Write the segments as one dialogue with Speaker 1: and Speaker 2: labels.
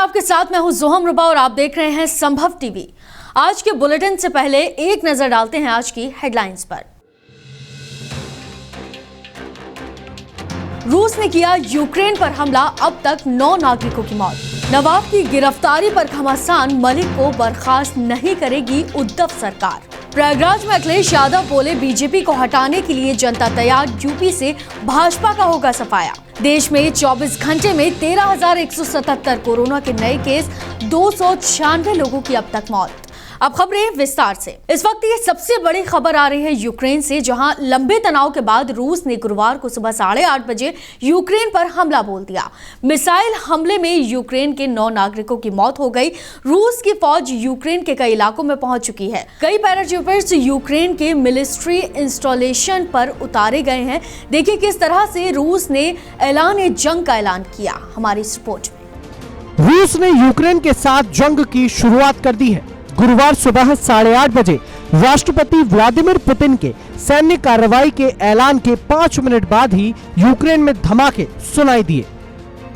Speaker 1: आपके साथ मैं हूं जोहम रुबा और आप देख रहे हैं संभव टीवी। आज के बुलेटिन से पहले एक नजर डालते हैं आज की हेडलाइंस पर। रूस ने किया यूक्रेन पर हमला, अब तक 9 नागरिकों की मौत। नवाब की गिरफ्तारी पर घमासान, मलिक को बर्खास्त नहीं करेगी उद्धव सरकार। प्रयागराज में अखिलेश यादव बोले, बीजेपी को हटाने के लिए जनता तैयार, यूपी से भाजपा का होगा सफाया। देश में 24 घंटे में 13,177 कोरोना के नए केस, 296 लोगों की अब तक मौत। अब खबरें विस्तार से। इस वक्त ये सबसे बड़ी खबर आ रही है यूक्रेन से, जहां लंबे तनाव के बाद रूस ने गुरुवार को सुबह 8:30 बजे यूक्रेन पर हमला बोल दिया। मिसाइल हमले में यूक्रेन के 9 नागरिकों की मौत हो गई। रूस की फौज यूक्रेन के कई इलाकों में पहुंच चुकी है। कई पैराट्रूपर्स यूक्रेन के मिलिट्री इंस्टॉलेशन पर उतारे गए हैं। देखिए किस तरह से रूस ने ऐलान जंग का ऐलान किया। हमारी इस रिपोर्ट में
Speaker 2: रूस ने यूक्रेन के साथ जंग की शुरुआत कर दी है। गुरुवार सुबह 8:30 बजे राष्ट्रपति व्लादिमीर पुतिन के सैन्य कार्रवाई के ऐलान के 5 मिनट बाद ही यूक्रेन में धमाके सुनाई दिए।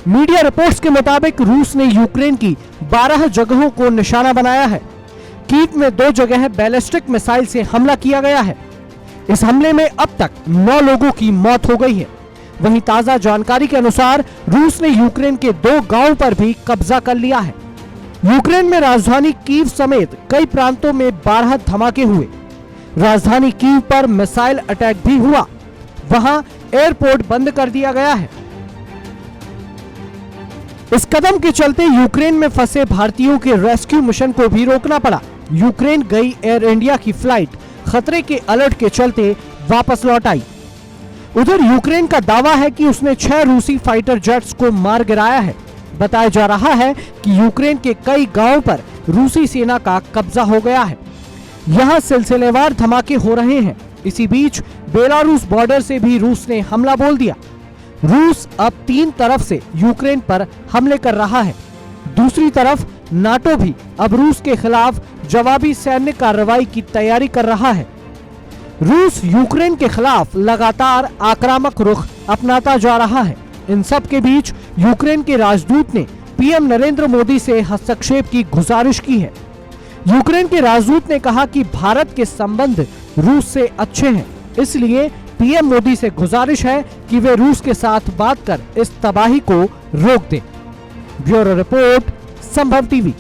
Speaker 2: मीडिया रिपोर्ट्स के मुताबिक रूस ने यूक्रेन की 12 जगहों को निशाना बनाया है। कीव में 2 जगह बैलिस्टिक मिसाइल से हमला किया गया है। इस हमले में अब तक 9 लोगों की मौत हो गई है। वहीं ताजा जानकारी के अनुसार रूस ने यूक्रेन के 2 गांवों पर भी कब्जा कर लिया है। यूक्रेन में राजधानी कीव समेत कई प्रांतों में 12 धमाके हुए। राजधानी कीव पर मिसाइल अटैक भी हुआ। वहां एयरपोर्ट बंद कर दिया गया है। इस कदम के चलते यूक्रेन में फंसे भारतीयों के रेस्क्यू मिशन को भी रोकना पड़ा। यूक्रेन गई एयर इंडिया की फ्लाइट खतरे के अलर्ट के चलते वापस लौट आई। उधर यूक्रेन का दावा है कि उसने 6 रूसी फाइटर जेट्स को मार गिराया है। बताया जा रहा है कि यूक्रेन के कई गांवों पर रूसी सेना का कब्जा हो गया है। यहां सिलसिलेवार धमाके हो रहे हैं। इसी बीच बेलारूस बॉर्डर से भी रूस ने हमला बोल दिया। रूस अब 3 तरफ से यूक्रेन पर हमले कर रहा है। दूसरी तरफ नाटो भी अब रूस के खिलाफ जवाबी सैन्य कार्रवाई की तैयारी कर रहा है। रूस यूक्रेन के खिलाफ लगातार आक्रामक रुख अपनाता जा रहा है। इन सब के बीच यूक्रेन के राजदूत ने पीएम नरेंद्र मोदी से हस्तक्षेप की गुजारिश की है। यूक्रेन के राजदूत ने कहा कि भारत के संबंध रूस से अच्छे हैं, इसलिए पीएम मोदी से गुजारिश है कि वे रूस के साथ बात कर इस तबाही को रोक दें। ब्यूरो रिपोर्ट, संभव टीवी।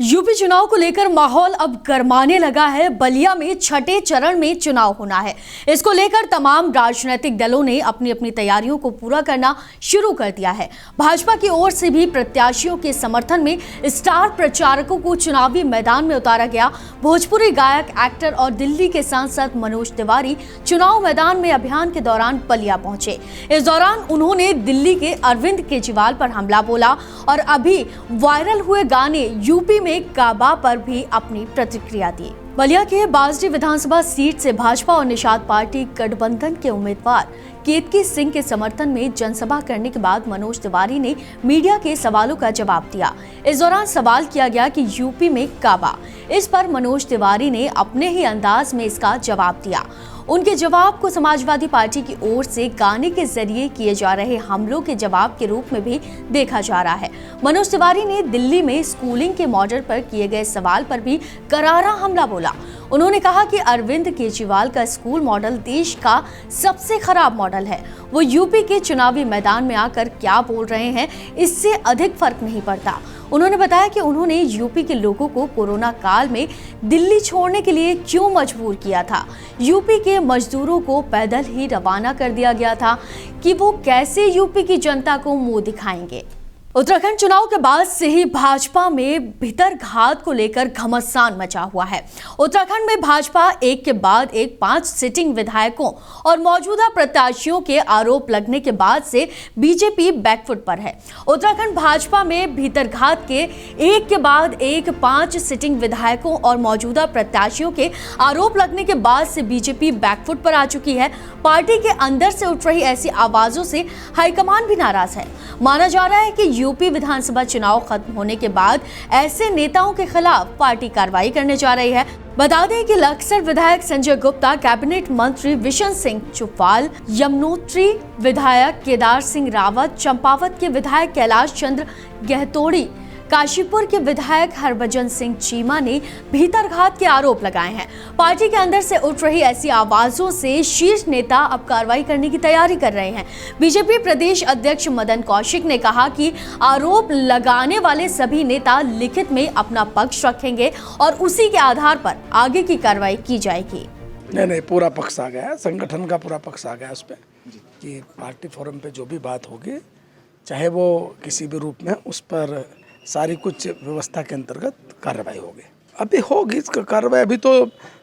Speaker 1: यूपी चुनाव को लेकर माहौल अब गरमाने लगा है। बलिया में 6ठे चरण में चुनाव होना है। इसको लेकर तमाम राजनीतिक दलों ने अपनी अपनी तैयारियों को पूरा करना शुरू कर दिया है। भाजपा की ओर से भी प्रत्याशियों के समर्थन में स्टार प्रचारकों को चुनावी मैदान में उतारा गया। भोजपुरी गायक, एक्टर और दिल्ली के सांसद मनोज तिवारी चुनाव मैदान में अभियान के दौरान बलिया पहुंचे। इस दौरान उन्होंने दिल्ली के अरविंद केजरीवाल पर हमला बोला और अभी वायरल हुए गाने यूपी में काबा पर भी अपनी प्रतिक्रिया दी। बलिया के बाजरी विधानसभा सीट से भाजपा और निषाद पार्टी गठबंधन के उम्मीदवार केतकी सिंह के समर्थन में जनसभा करने के बाद मनोज तिवारी ने मीडिया के सवालों का जवाब दिया। इस दौरान सवाल किया गया कि यूपी में काबा। इस पर मनोज तिवारी ने अपने ही अंदाज में इसका जवाब दिया। उनके जवाब को समाजवादी पार्टी की ओर से गाने के जरिए किए जा रहे हमलों के जवाब के रूप में भी देखा जा रहा है। मनोज तिवारी ने दिल्ली में स्कूलिंग के मॉडल पर किए गए सवाल पर भी करारा हमला बोला। उन्होंने कहा कि अरविंद केजरीवाल का स्कूल मॉडल देश का सबसे खराब मॉडल है। वो यूपी के चुनावी मैदान में आकर क्या बोल रहे हैं, इससे अधिक फर्क नहीं पड़ता। उन्होंने बताया कि उन्होंने यूपी के लोगों को कोरोना काल में दिल्ली छोड़ने के लिए क्यों मजबूर किया था। यूपी के मजदूरों को पैदल ही रवाना कर दिया गया था कि वो कैसे यूपी की जनता को मुंह दिखाएंगे। उत्तराखंड चुनाव के बाद से ही भाजपा में भीतरघात को लेकर घमासान मचा हुआ है। उत्तराखंड में भाजपा एक के बाद एक 5 सिटिंग विधायकों और मौजूदा प्रत्याशियों के आरोप लगने के बाद से बीजेपी बैकफुट पर है। उत्तराखंड भाजपा में भीतरघात के एक के बाद एक 5 सिटिंग विधायकों और मौजूदा प्रत्याशियों के आरोप लगने के बाद से बीजेपी बैकफुट पर आ चुकी है। पार्टी के अंदर से उठ रही ऐसी आवाजों से हाईकमान भी नाराज है। माना जा रहा है कि यूपी विधानसभा चुनाव खत्म होने के बाद ऐसे नेताओं के खिलाफ पार्टी कार्रवाई करने जा रही है। बता दें कि लक्सर विधायक संजय गुप्ता, कैबिनेट मंत्री विशन सिंह चुफाल, यमुनोत्री विधायक केदार सिंह रावत, चंपावत के विधायक कैलाश चंद्र गहतोड़ी, काशीपुर के विधायक हरभजन सिंह चीमा ने भीतरघात के आरोप लगाए हैं। पार्टी के अंदर से उठ रही ऐसी आवाजों से शीर्ष नेता अब कार्रवाई करने की तैयारी कर रहे हैं। बीजेपी प्रदेश अध्यक्ष मदन कौशिक ने कहा कि आरोप लगाने वाले सभी नेता लिखित में अपना पक्ष रखेंगे और उसी के आधार पर आगे की कार्रवाई की जाएगी।
Speaker 3: नहीं, पूरा पक्ष आ गया है, संगठन का पूरा पक्ष आ गया उस पर कि पार्टी फोरम पे जो भी बात होगी, चाहे वो किसी भी रूप में, उस पर सारी कुछ व्यवस्था के अंतर्गत कार्रवाई होगी। अभी होगी इसका कार्रवाई। अभी तो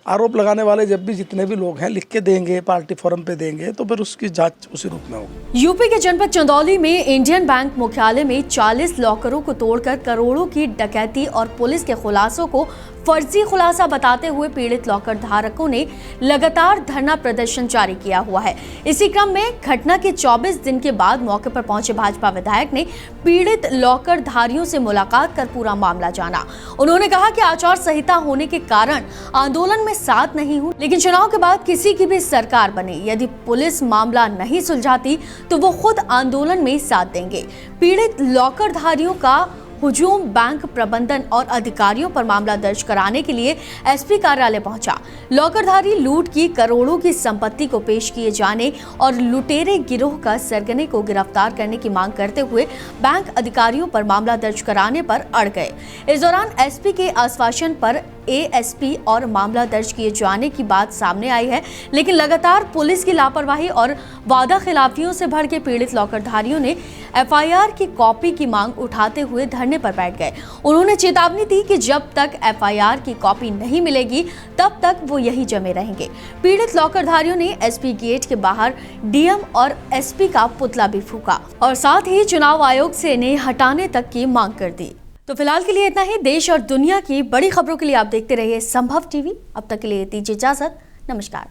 Speaker 3: आरोप लगाने वाले जब भी जितने भी लोग हैं लिख के देंगे, पार्टी फोरम पे देंगे, तो फिर उसकी जांच उसी रूप में होगी।
Speaker 1: यूपी के जनपद चंदौली में इंडियन बैंक मुख्यालय में 40 लॉकरों को तोड़कर करोड़ों की डकैती और पुलिस के खुलासों को फर्जी खुलासा बताते हुए पीड़ित लॉकर धारकों ने लगातार धरना प्रदर्शन जारी किया हुआ है। इसी क्रम में घटना के 24 दिन के बाद मौके पर पहुंचे भाजपा विधायक ने पीड़ित लॉकर धारियों से मुलाकात कर पूरा मामला जाना। उन्होंने कहा कि आचार संहिता होने के कारण आंदोलन में साथ नहीं हूं, लेकिन चुनाव के बाद किसी की भी सरकार बने, यदि पुलिस मामला नहीं सुलझाती तो वो खुद आंदोलन में साथ देंगे। पीड़ित लॉकर धारियों का हुजूम बैंक प्रबंधन और अधिकारियों पर मामला दर्ज कराने के लिए एसपी कार्यालय पहुंचा। लॉकरधारी लूट की करोड़ों की संपत्ति को पेश किए जाने और लुटेरे गिरोह का सरगने को गिरफ्तार करने की मांग करते हुए बैंक अधिकारियों पर मामला दर्ज कराने पर अड़ गए। इस दौरान एसपी के आश्वासन पर एएसपी और मामला दर्ज किए जाने की बात सामने आई है, लेकिन लगातार पुलिस की लापरवाही और वादा खिलाफियों से भड़के पीड़ित लॉकरधारियों ने एफआईआर की कॉपी की मांग उठाते हुए धरने पर बैठ गए। उन्होंने चेतावनी दी कि जब तक एफआईआर की कॉपी नहीं मिलेगी तब तक वो यही जमे रहेंगे। पीड़ित लॉकरधारियों ने एसपी गेट के बाहर डीएम और एसपी का पुतला भी फूंका और साथ ही चुनाव आयोग से इन्हें हटाने तक की मांग कर दी। तो फिलहाल के लिए इतना ही। देश और दुनिया की बड़ी खबरों के लिए आप देखते रहिए संभव टीवी। अब तक के लिए दीजिए इजाजत। नमस्कार।